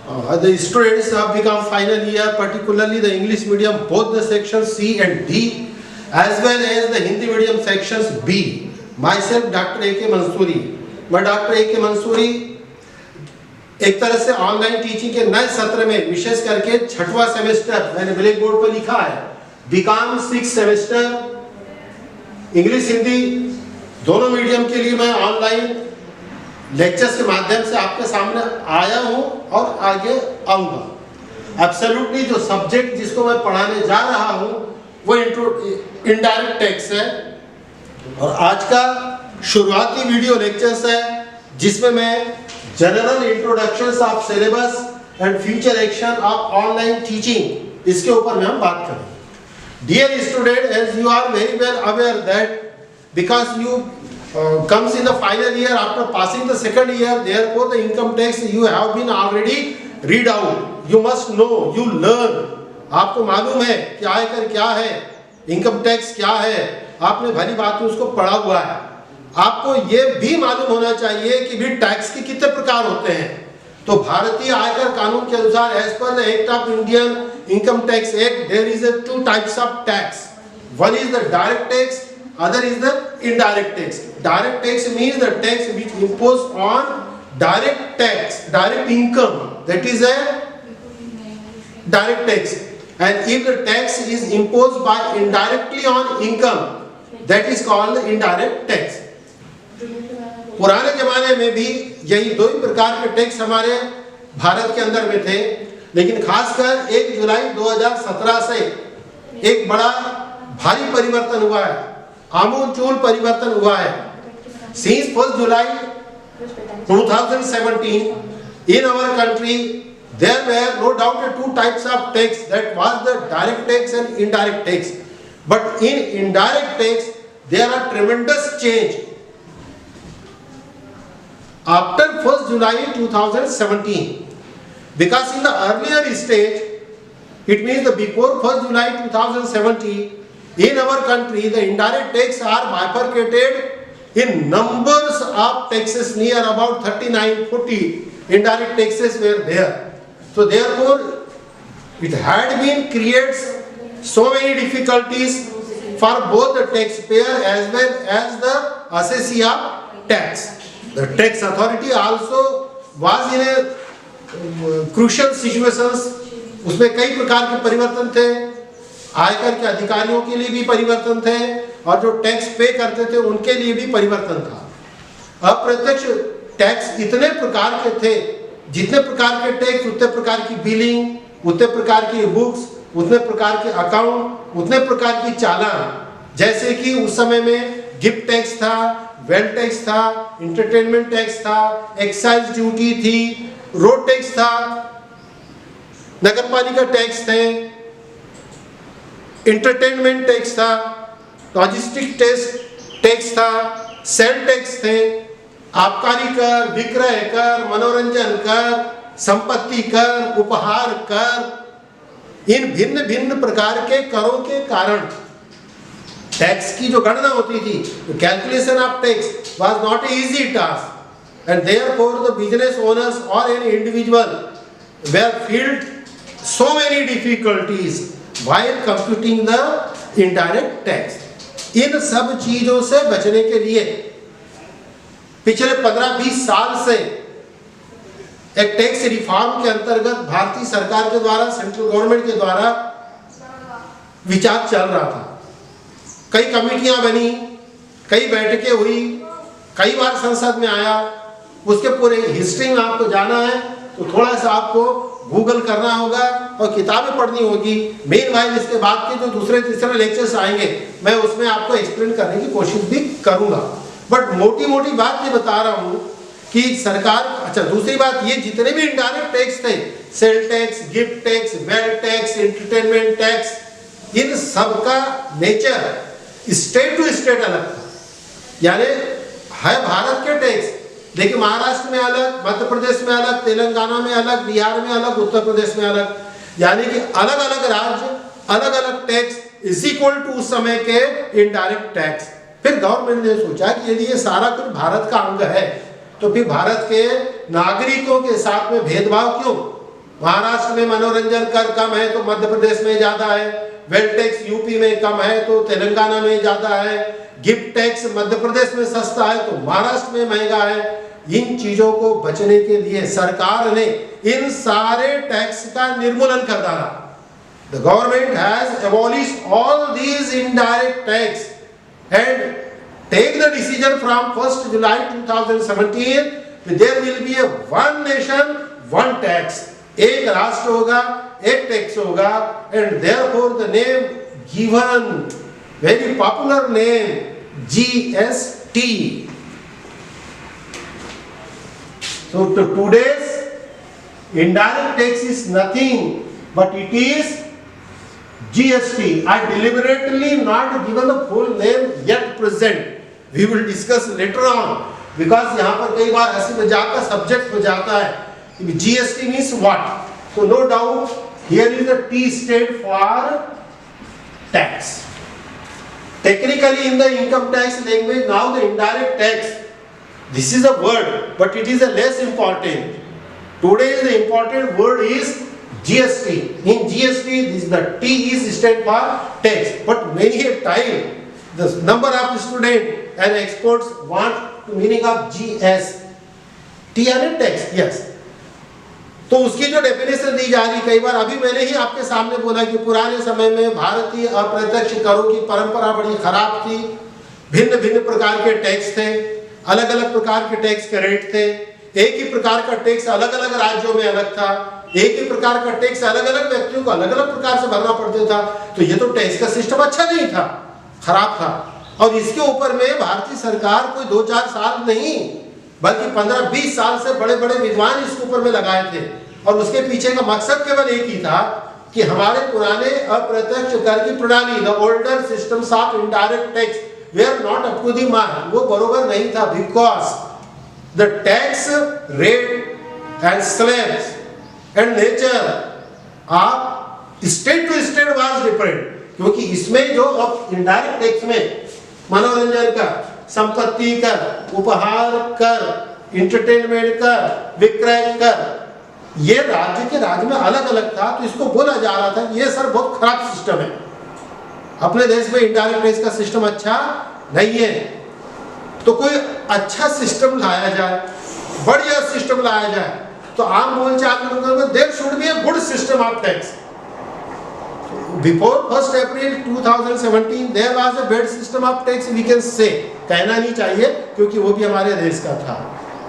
The students have become final year, particularly the English medium, both the sections C and D, as well as the Hindi medium sections B. Myself, Dr. A.K. Mansoori. मैं doctor A.K. Mansuri एक तरह से online teaching के नए सत्र में विशेष करके 6वां semester मैंने ब्लैक बोर्ड पर लिखा है, बीकॉम 6 सेमेस्टर इंग्लिश हिंदी दोनों मीडियम के लिए मैं ऑनलाइन लेक्चर्स के माध्यम से आपके सामने आया हूं और आगे आऊंगा। एब्सोल्युटली जो सब्जेक्ट जिसको मैं पढ़ाने जा रहा हूं वो इनडायरेक्ट टेक्स्ट है और आज का शुरुआती वीडियो लेक्चर्स है जिसमें मैं general introductions of syllabus and future action of online teaching इसके ऊपर में हम बात करेंगे। Dear student, as you are very well aware that because you comes in the final year after passing the second year, therefore the income tax you have been already read out, you must know, you learn, आपको मालूम है कि आयकर क्या है, income tax क्या है, आपने भली बात में उसको पढ़ा हुआ है। आपको ये भी मालूम होना चाहिए कि भी टैक्स के कितने प्रकार होते हैं। तो भारतीय आयकर कानून के अनुसार as per the act of Indian income tax act there is 2 types of tax, one is the direct tax, other is the indirect tax. Direct tax means the tax which imposed on direct tax, direct income, that is a direct tax. And if the tax is imposed by indirectly on income, that is called indirect tax. पुराने जमाने में भी यही दो ही प्रकार के tax हमारे भारत के अंदर में थे, लेकिन खासकर 1 जुलाई 2017 से एक बड़ा भारी परिवर्तन हुआ है, आमूलचूल परिवर्तन हुआ है। Since 1st July 2017 in our country there were no doubt 2 types of tax, that was the direct tax and indirect tax. But in indirect tax there are tremendous change after 1st July 2017, because in the earlier stage, it means the before 1st July 2017, in our country the indirect tax are bifurcated in numbers of taxes, near about 39-40 indirect taxes were there. So therefore it had been creates so many difficulties for both the taxpayer as well as the assessee of tax. The tax authority also was in a crucial situations, उसमें कई प्रकार के परिवर्तन थे, आयकर के अधिकारियों के लिए भी परिवर्तन थे और जो टैक्स पे करते थे उनके लिए भी परिवर्तन था। अप्रत्यक्ष टैक्स इतने प्रकार के थे, जितने प्रकार के टैक्स उतने प्रकार की बिलिंग, उतने प्रकार की बुक्स, उतने प्रकार के अकाउंट, उतने प्रकार की चालान। जैसे कि उस समय में गिफ्ट टैक्स था, वेल्थ टैक्स था, एंटरटेनमेंट टैक्स था, एक्साइज ड्यूटी थी, रोड टैक्स था, नगरपालिका टैक्स थे, एंटरटेनमेंट टैक्स था, लॉजिस्टिक टैक्स था, सेल टैक्स थे, आबकारी कर, विक्रय कर, मनोरंजन कर, संपत्ति कर, उपहार कर। इन भिन्न भिन्न प्रकार के करों के कारण टैक्स की जो गणना होती थी, calculation of tax was not a easy task, and therefore the business owners और an individual were field so many difficulties while computing the indirect tax. इन सब चीजों से बचने के लिए पिछले 15-20 साल से एक टैक्स रिफॉर्म के अंतर्गत भारतीय सरकार के द्वारा, सेंट्रल गवर्नमेंट के द्वारा विचार चल रहा था। कई कमेटियां बनी, कई बैठकें हुई, कई बार संसद में आया। उसके पूरे हिस्ट्री में आपको जाना है तो थोड़ा सा आपको गूगल करना होगा और किताबें पढ़नी होगी। मेनवाइल इसके बाद के जो दूसरे तीसरे लेक्चर्स आएंगे मैं उसमें आपको एक्सप्लेन करने की कोशिश भी करूंगा, बट मोटी मोटी बात ये बता रहा हूँ कि सरकार। अच्छा, दूसरी बात ये, जितने भी इनडायरेक्ट टैक्स थे, sale tax, gift tax, wealth tax, entertainment tax, इन सब का नेचर स्टेट टू स्टेट अलग था। यानी है भारत के टैक्स, देखिए महाराष्ट्र में अलग, मध्य प्रदेश में अलग, तेलंगाना में अलग, बिहार में अलग, उत्तर प्रदेश में अलग, यानी कि अलग अलग राज्य, अलग अलग टैक्स इज इक्वल टू उस समय के इनडायरेक्ट टैक्स। फिर गवर्नमेंट ने सोचा कि यदि ये सारा कुछ भारत का अंग है तो फिर भारत के नागरिकों के साथ में भेदभाव क्यों, महाराष्ट्र में मनोरंजन कर कम है तो मध्य प्रदेश में ज्यादा है, वेल्थ टैक्स यूपी में कम है तो तेलंगाना में ज्यादा है, गिफ्ट टैक्स मध्य प्रदेश में सस्ता है तो महाराष्ट्र में महंगा है। इन चीजों को बचने के लिए सरकार ने इन सारे टैक्स का निर्मूलन कर डाला। The government has abolished all these indirect tax and take the decision from 1st July 2017 there will be a one nation one tax, एक राष्ट्र होगा एक टैक्स होगा, and therefore the name given, very popular name, GST. So today's indirect tax is nothing but it is GST. I deliberately not given the full name yet present. We will discuss later on because यहाँ पर कई बार हंसी मजाक का subject हो जाता है। GST means what? So no doubt here is the T stand for tax. Technically in the income tax language now the indirect tax. This is a word but it is a less important. Today the important word is GST. In GST, the T is stand for tax. But many a time, the number of students and experts want the meaning of GS. T and tax, yes. तो उसकी जो definition दी जा रही, कई बार अभी मैंने ही आपके सामने बोला कि पुराने समय में भारतीय अप्रत्यक्ष करों की परंपरा बड़ी खराब थी। भिन्न भिन्न प्रकार के टैक्स थे, अलग अलग प्रकार के टैक्स के रेट थे, एक ही प्रकार का टैक्स अलग अलग राज्यों में अलग था, एक ही प्रकार का टैक्स अलग अलग व्यक्तियों को अलग अलग प्रकार से भरना पड़ता था। तो ये तो टैक्स का सिस्टम अच्छा नहीं था, खराब था। और इसके ऊपर में भारतीय सरकार कोई 2-4 साल नहीं बल्कि 15-20 साल से बड़े बड़े विद्वान इसके ऊपर में लगाए थे। और उसके पीछे का मकसद केवल एक ही था कि हमारे पुराने अप्रत्यक्ष कर की प्रणाली, the older systems of indirect tax were not up to the mark, वो बरोबर नहीं था because the tax rate and slabs and nature of state to state was different. क्योंकि इसमें जो अब indirect tax में मनोरंजन कर, संपत्ति कर, उपहार कर, entertainment कर, विक्रय कर, ये राज्य में अलग अलग था। तो इसको बोला जा रहा था ये सर बहुत खराब सिस्टम है, अपने देश में indirect tax का सिस्टम अच्छा नहीं है। तो कोई अच्छा सिस्टम लाया जाए, बढ़िया सिस्टम लाया जाए। तो आम बोलचाल में there should be a good system of tax. Before 1st April 2017 there was a bad system of tax, we can say, कहना नहीं चाहिए क्योंकि वो भी हमारे देश का था।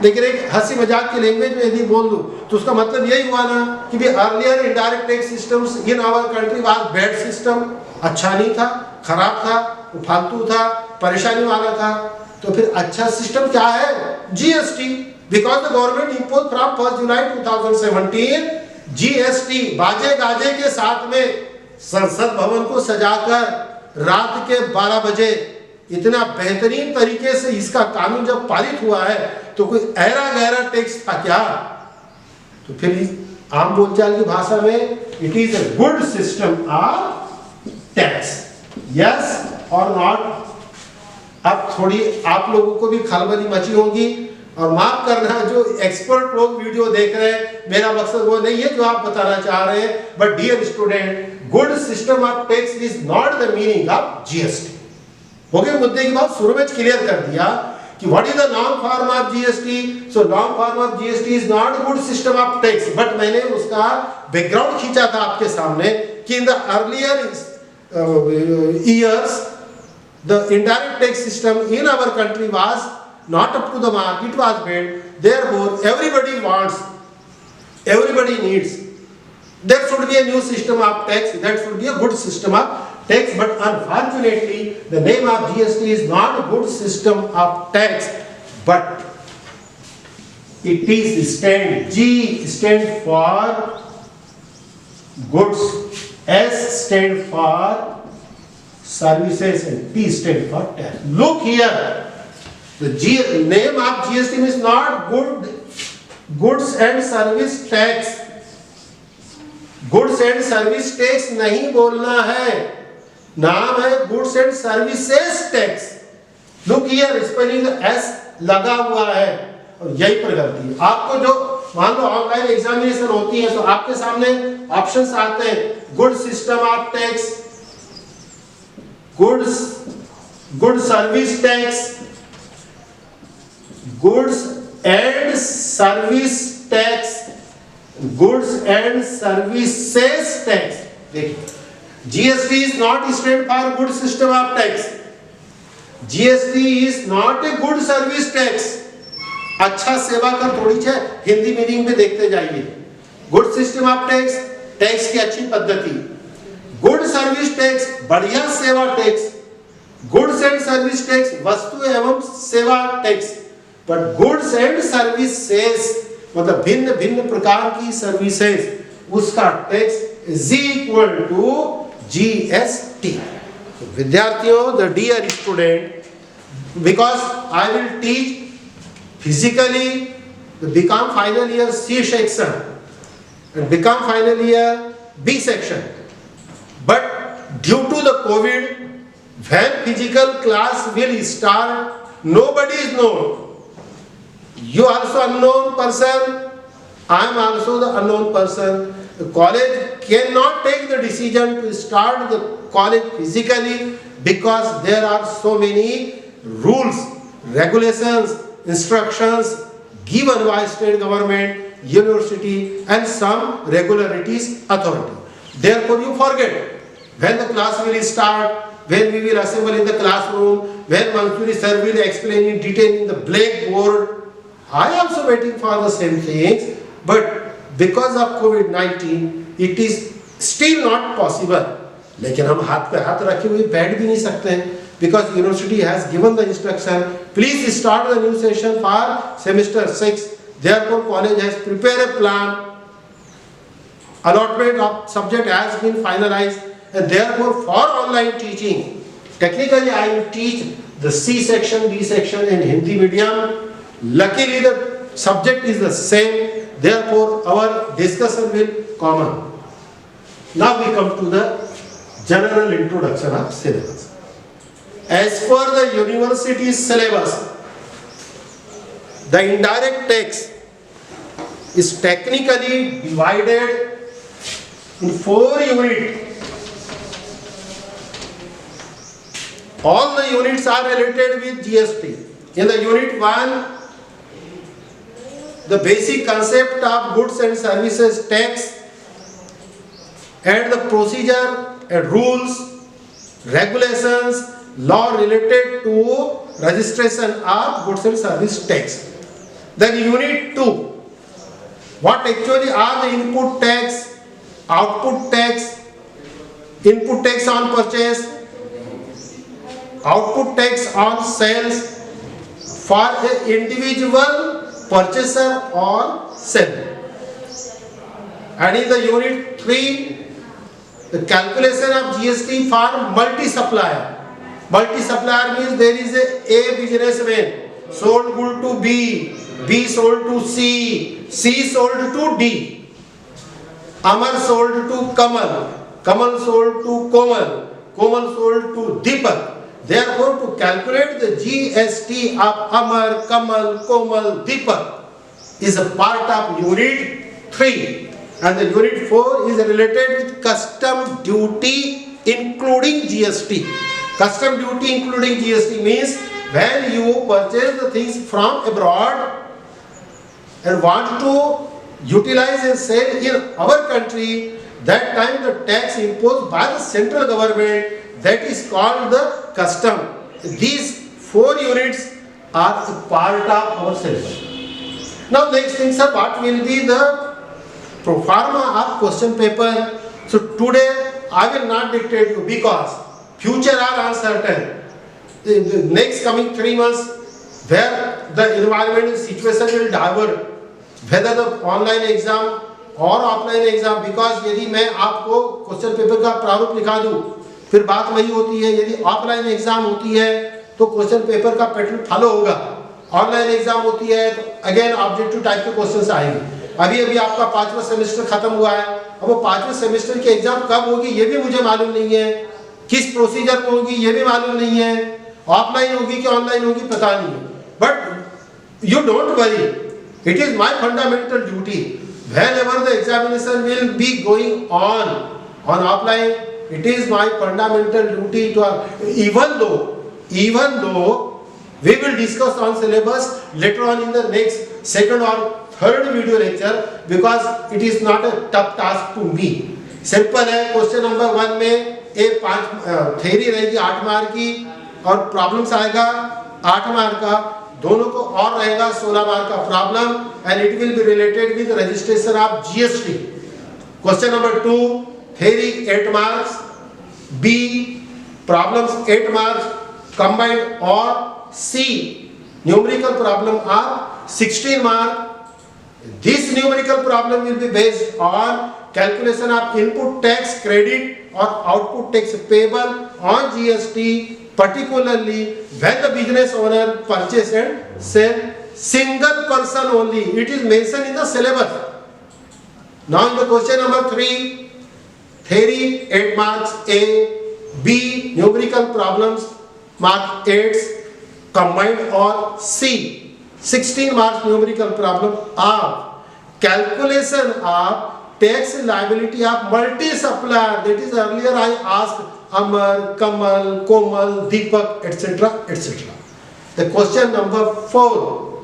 लेकिन एक हंसी मजाक की लैंग्वेज में यदि बोल दूं तो उसका मतलब यही हुआ ना कि भी earlier indirect tax systems in our country was bad system, अच्छा नहीं था, खराब था, फालतू था, परेशानी वाला था। तो फिर अच्छा सिस्टम क्या है? GST। Because the government imposed from 1st July 2017 GST, बाजे गाजे के साथ में संसद भवन को सजाकर रात के 12 बजे इतना बेहतरीन तरीके से इसका कानून जब पारित हुआ है तो कोई ऐरा गहरा टैक्स था क्या? तो फिर आम बोलचाल की भाषा में it is a good system of tax, yes और नॉट। अब थोड़ी आप लोगों को भी खलबली मची होगी और माफ करना जो एक्सपर्ट लोग वीडियो देख रहे हैं, मेरा मकसद वो नहीं है जो आप बताना चाह रहे हैं। But dear student, good system of tax is not the meaning of GST। हो गया मुद्दे की बात, शुरू में क्लियर कर दिया कि what is the long form of GST। So long form of GST is not good system of tax, but मैंने उसका बैकग्राउंड खींचा था आपके सामने कि in the earlier years the indirect tax system in our country was not up to the mark, it was bad. Therefore everybody wants, everybody needs, there should be a new system of tax, that should be a good system of tax. But unfortunately the name of GST is not a good system of tax, but it is stand, G stand for goods, S stand for services, and T stand for tax. Look here, the name of GST is not goods and service tax. Goods and service tax नहीं बोलना है, नाम है goods and services tax. Look here, spelling S लगा हुआ है और यही पर गलती है। आपको जो मान लो ऑनलाइन एग्जामिनेशन होती है तो आपके सामने ऑप्शंस आते हैं, good system of tax, good service tax, goods and service tax, goods and services tax. देखिए, GST is not stand for good system of tax, GST is not a good service tax. अच्छा सेवा कर थोड़ी है, Hindi meaning में देखते जाइए। Good system of tax, tax की अच्छी पद्धति। गुड सर्विस टैक्स, बढ़िया सेवा tax. Goods and service tax, वस्तु एवं सेवा tax. But goods and services मतलब भिन्न भिन्न प्रकार की सर्विसेज, उसका tax is equal to GST. विद्यार्थियों, the dear student, because I will teach physically the become final year C section and become final year B section, but due to the COVID, when physical class will start, nobody is known. You also unknown person, I am also the unknown person. The college cannot take the decision to start the college physically because there are so many rules, regulations, instructions given by state government, university and some regularities authority. Therefore you forget when the class will start, when we will assemble in the classroom, when Mansoori sir will explain in detail in the blackboard. I am also waiting for the same things, but because of COVID-19 it is still not possible. लेकिन हम हाथ पे हाथ रखे हुए बैठ भी नहीं सकते हैं, because university has given the instruction, please start the new session for semester 6. Therefore college has prepared a plan, allotment of subject has been finalized, and therefore for online teaching, technically I will teach the C section, D section in Hindi medium. Luckily the subject is the same, therefore our discussion will common. Now we come to the general introduction of syllabus. As per the university's syllabus, the indirect tax is technically divided in 4 units. All the units are related with GST. In the unit 1, the basic concept of goods and services tax and the procedure and rules, regulations, law related to registration of goods and service tax. Then unit 2, what actually are the input tax, output tax, input tax on purchase, output tax on sales for an individual purchaser or seller. And in the unit 3, the calculation of GST for multi-supplier. Multi-supplier means there is a businessman sold good to B, B sold to C, C sold to D. Amar sold to Kamal, Kamal sold to Komal, Komal sold to Deepak. Therefore, to calculate the GST of Amar, Kamal, Komal, Deepak is a part of unit 3. And the unit 4 is related with custom duty including GST. Custom duty including GST means when you purchase the things from abroad and want to utilize and sell in our country, that time the tax imposed by the central government, that is called the custom. These 4 units are a part of our syllabus. Now next thing, sir, what will be the pro forma of question paper? So today I will not dictate you because future are uncertain. The next coming 3 months, where the environmental situation will divert, whether the online exam or offline exam, because यदि मैं आपको question paper का प्रारूप लिखा दूं, फिर बात वही होती है, यदि ऑफलाइन एग्जाम होती है तो क्वेश्चन पेपर का पैटर्न फॉलो होगा, ऑनलाइन एग्जाम होती है तो अगेन ऑब्जेक्टिव टाइप के क्वेश्चंस आएंगे। अभी अभी आपका 5वां सेमेस्टर खत्म हुआ है, अब वो 5वें सेमेस्टर की एग्जाम कब होगी ये भी मुझे मालूम नहीं है, किस प्रोसीजर में होगी ये भी मालूम नहीं है, ऑफलाइन होगी कि ऑनलाइन होगी पता नहीं है। But you don't worry, It is my fundamental duty. Whenever the examination will be going on offline, it is my fundamental duty to, even though we will discuss on syllabus later on in the next second or third video lecture, because it is not a tough task to me. Simple है, question number 1 में theory रहेगी 8 mark की और problems आएगा 8 mark का, दोनों को और रहेगा 16 मार्क का problem, and it will be related with registration of GST. Question number 2 theory 8 marks, B problems 8 marks combined, और C numerical problem of 16 mark. This numerical problem will be based on calculation of input tax credit or output tax payable on GST, particularly when the business owner purchase and sell single person only. It is mentioned in the syllabus. Now in the question number 3, theory 8 marks A, B numerical problems mark 8 combined, or C 16 marks numerical problem of calculation of tax liability of multi-supplier. That is, earlier I asked Amar, Kamal, Komal, Deepak, etc. etc. The question number 4,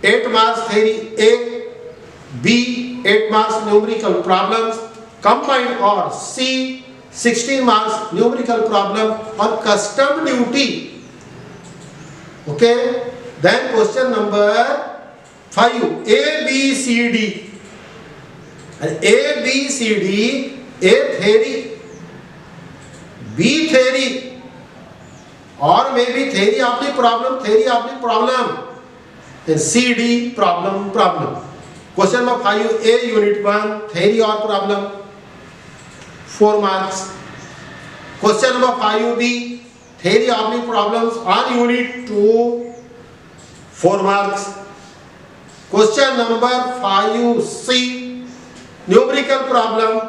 8 marks theory A, B 8 marks numerical problems combined, or C 16 marks numerical problem on custom duty. Okay. Then question number 5, A, B, C, D. And A, B, C, D, A theory, B theory, or maybe theory of the problem, then C, D problem. Question number 5, A unit 1 theory or problem, 4 marks. Question number 5B theory of the problems on unit 2, 4 marks. Question number 5C numerical problem,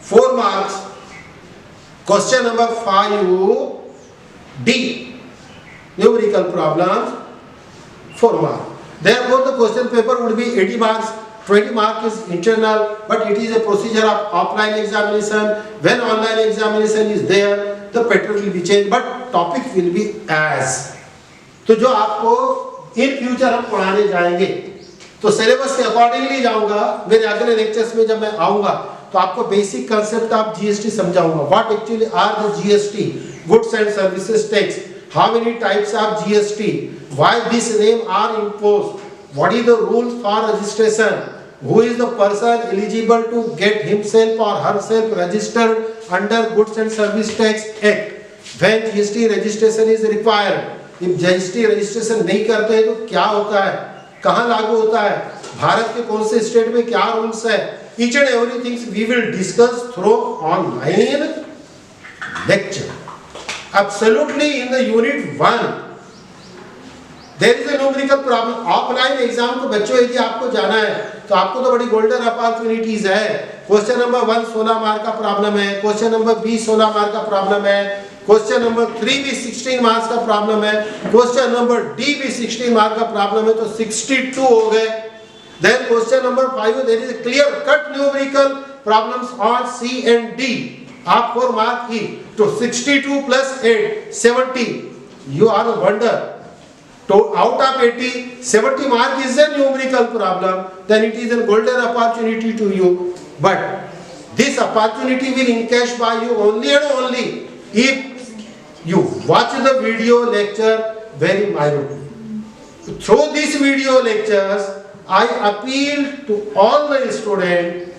4 marks. Question number 5D numerical problems, 4 marks. Therefore the question paper would be 80 marks. 20 marks is internal, but it is a procedure of offline examination. When online examination is there, the pattern will be changed, but topic will be as. तो जो आपको in future हम पढ़ाने जाएंगे, तो syllabus के accordingly जाऊंगा. मेरे अगले लेक्चर्स में जब मैं आऊंगा तो आपको बेसिक कंसेप्ट ऑफ जीएसटी समझाऊंगा. What actually are the GST, goods and services tax, how many types of GST, why this name are imposed, what is the rules for registration, who is the person eligible to get himself or herself registered under goods and service tax act, when GST registration is required. if GST registration नहीं करते हैं तो क्या होता है, कहाँ लागू होता है, भारत के कौन से स्टेट में क्या रूल्स है, each and everything we will discuss through online lecture. Absolutely in the unit 1 there is a numerical problem. Offline exam को बच्चों यदि आपको जाना है तो आपको तो बड़ी गोल्डन अपॉर्चुनिटीज है. क्वेश्चन नंबर 1 16 मार्क का प्रॉब्लम है, क्वेश्चन नंबर 2 16 मार्क का प्रॉब्लम है, क्वेश्चन नंबर 3 भी 16 मार्क्स का प्रॉब्लम है, क्वेश्चन नंबर डी भी 16 मार्क का प्रॉब्लम है, तो 62 हो गए. Then question number 5 there is a clear cut numerical problems on C and D of 4 mark each. तो 62 plus 8 70. You are a wonder. So out of 80, 70 mark is a numerical problem, then it is a golden opportunity to you. But this opportunity will encash by you only and only if you watch the video lecture very minutely. Through these video lectures, I appeal to all the students,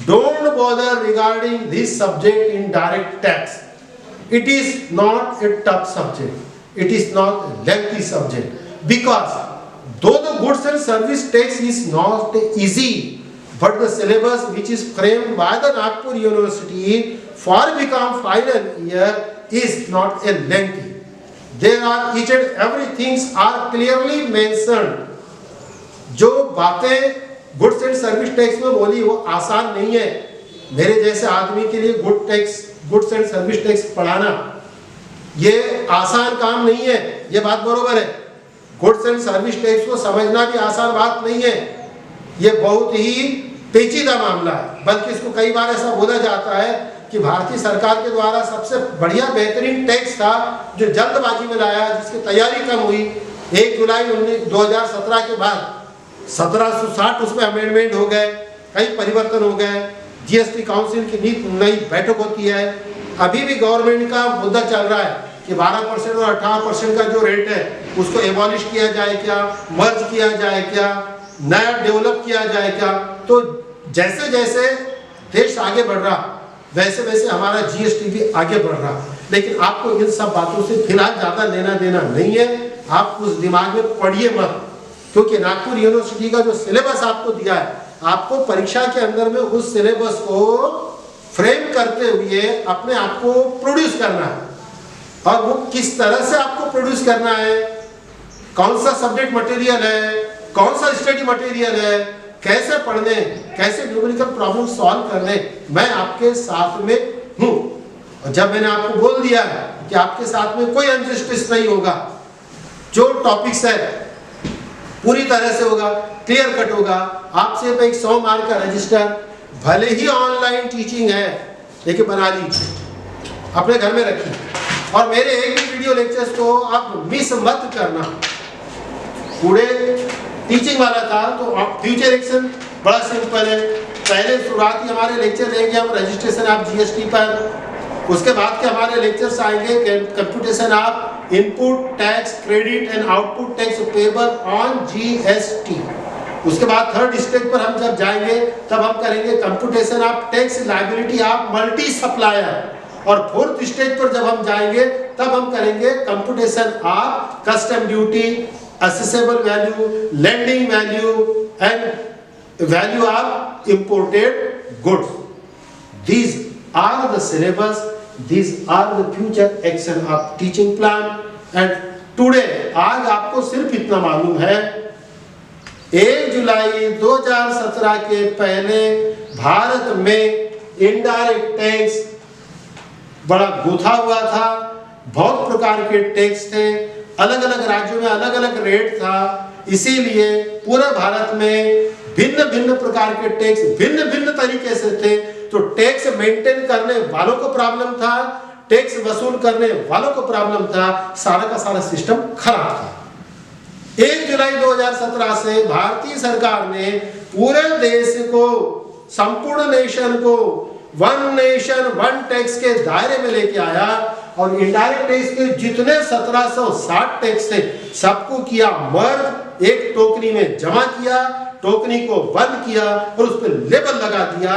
don't bother regarding this subject in direct tax. It is not a tough subject. It is not a lengthy subject, because though the goods and service tax is not easy, but the syllabus which is framed by the Nagpur University for become final year is not a lengthy. There are each and every things are clearly mentioned. जो बातें goods and service tax में बोली वो आसान नहीं है. मेरे जैसे आदमी के लिए गुड्स एंड सर्विस टैक्स पढ़ाना ये आसान काम नहीं है, ये बात बरोबर है. गुड्स एंड सर्विस टैक्स को समझना भी आसान बात नहीं है, ये बहुत ही पेचीदा मामला है। बल्कि इसको कई बार ऐसा बोला जाता है कि भारतीय सरकार के द्वारा सबसे बढ़िया बेहतरीन टैक्स था जो जल्दबाजी में लाया, जिसकी तैयारी कम हुई। 1 जुलाई 2017 के बाद 1760 उसमें अमेंडमेंट हो गए, कई परिवर्तन हो गए। जीएसटी काउंसिल की नई बैठक होती है। अभी भी गवर्नमेंट का मुद्दा चल रहा है कि 12% और 18% का जो रेट है उसको एबॉलिश किया जाए क्या, मर्ज किया जाए क्या, नया डेवलप किया जाए क्या। तो जैसे जैसे देश आगे बढ़ रहा वैसे वैसे हमारा जीएसटी भी आगे बढ़ रहा। लेकिन आपको इन सब बातों से फिलहाल ज़्यादा लेना देना नहीं है। आप उस दिमाग में पढ़िए मत, क्योंकि नागपुर यूनिवर्सिटी का जो सिलेबस आपको दिया है, आपको परीक्षा के अंदर में उस सिलेबस को फ्रेम करते हुए अपने आप को प्रोड्यूस करना है। और वो किस तरह से आपको प्रोड्यूस करना है, कौन सा सब्जेक्ट मटेरियल है, कौन सा स्टडी मटेरियल है, कैसे पढ़ने, कैसे न्यूमेरिकल प्रॉब्लम सॉल्व करने, मैं आपके साथ में हूँ। और जब मैंने आपको बोल दिया है कि आपके साथ में कोई अनजस्टिस नहीं होगा, जो टॉपिक्स है पूरी तरह से होगा, क्लियर कट होगा। आपसे एक 100 मार्क का रजिस्टर, भले ही ऑनलाइन टीचिंग है लेकिन बना लीजिए, अपने घर में रखिए। और मेरे एक भी वीडियो लेक्चर्स को आप मिस मत करना। पूरे टीचिंग वाला था तो फ्यूचर एक्शन बड़ा सिंपल है। पहले शुरुआती हमारे लेक्चर लेंगे हम रजिस्ट्रेशन ऑफ जीएसटी पर, उसके बाद के हमारे लेक्चर्स आएंगे computation of input tax credit and output tax payable on GST. उसके बाद थर्ड स्टेज पर हम जब जाएंगे तब हम करेंगे computation of tax liability of multi supplier. और फोर्थ स्टेज पर जब हम जाएंगे तब हम करेंगे computation of custom duty, assessable value, landing value and value of imported goods. These are the syllabus, these are the future action of teaching plan and today आज आपको सिर्फ इतना मालूम है 1 जुलाई 2017 के पहले भारत में इनडायरेक्ट टैक्स बड़ा गुथा हुआ था। बहुत प्रकार के टैक्स थे, अलग अलग राज्यों में अलग अलग रेट था। इसीलिए पूरे भारत में भिन्न भिन्न प्रकार के टैक्स भिन्न भिन्न तरीके से थे। तो टैक्स मेंटेन करने वालों को प्रॉब्लम था, टैक्स वसूल करने वालों को प्रॉब्लम था, सारा का सारा सिस्टम खराब था। 1 जुलाई 2017 से भारतीय सरकार ने पूरे देश को, संपूर्ण नेशन को वन नेशन वन टैक्स के दायरे में लेके आया और इनडायरेक्ट टैक्स के जितने 1760 टैक्स थे सबको किया मर्ज, एक टोकरी में जमा किया, टोकरी को बंद किया और उस पर लेबल लगा दिया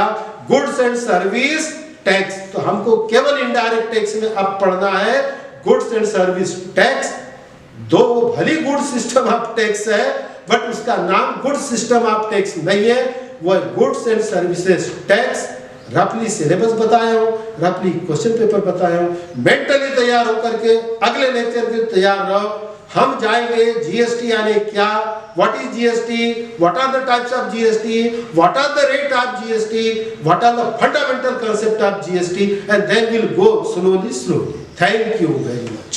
गुड्स एंड सर्विस टैक्स। तो हमको केवल इनडायरेक्ट टैक्स में अब पढ़ना है गुड्स एंड सर्विस टैक्स। दो भली गुड्स सिस्टम ऑफ टैक्स है बट उसका नाम गुड्स सिस्टम ऑफ टैक्स नहीं है, वो गुड्स एंड सर्विसेज टैक्स। रफली सिलेबस बताया हूँ, रफली क्वेश्चन पेपर बताया हूँ। मेंटली तैयार होकर के अगले लेक्चर के तैयार रहो। हम जाएंगे जीएसटी यानी क्या, what is GST, what are the types of GST, what are the rate of GST, what are the fundamental concept of GST and then will go slowly. Thank you very much.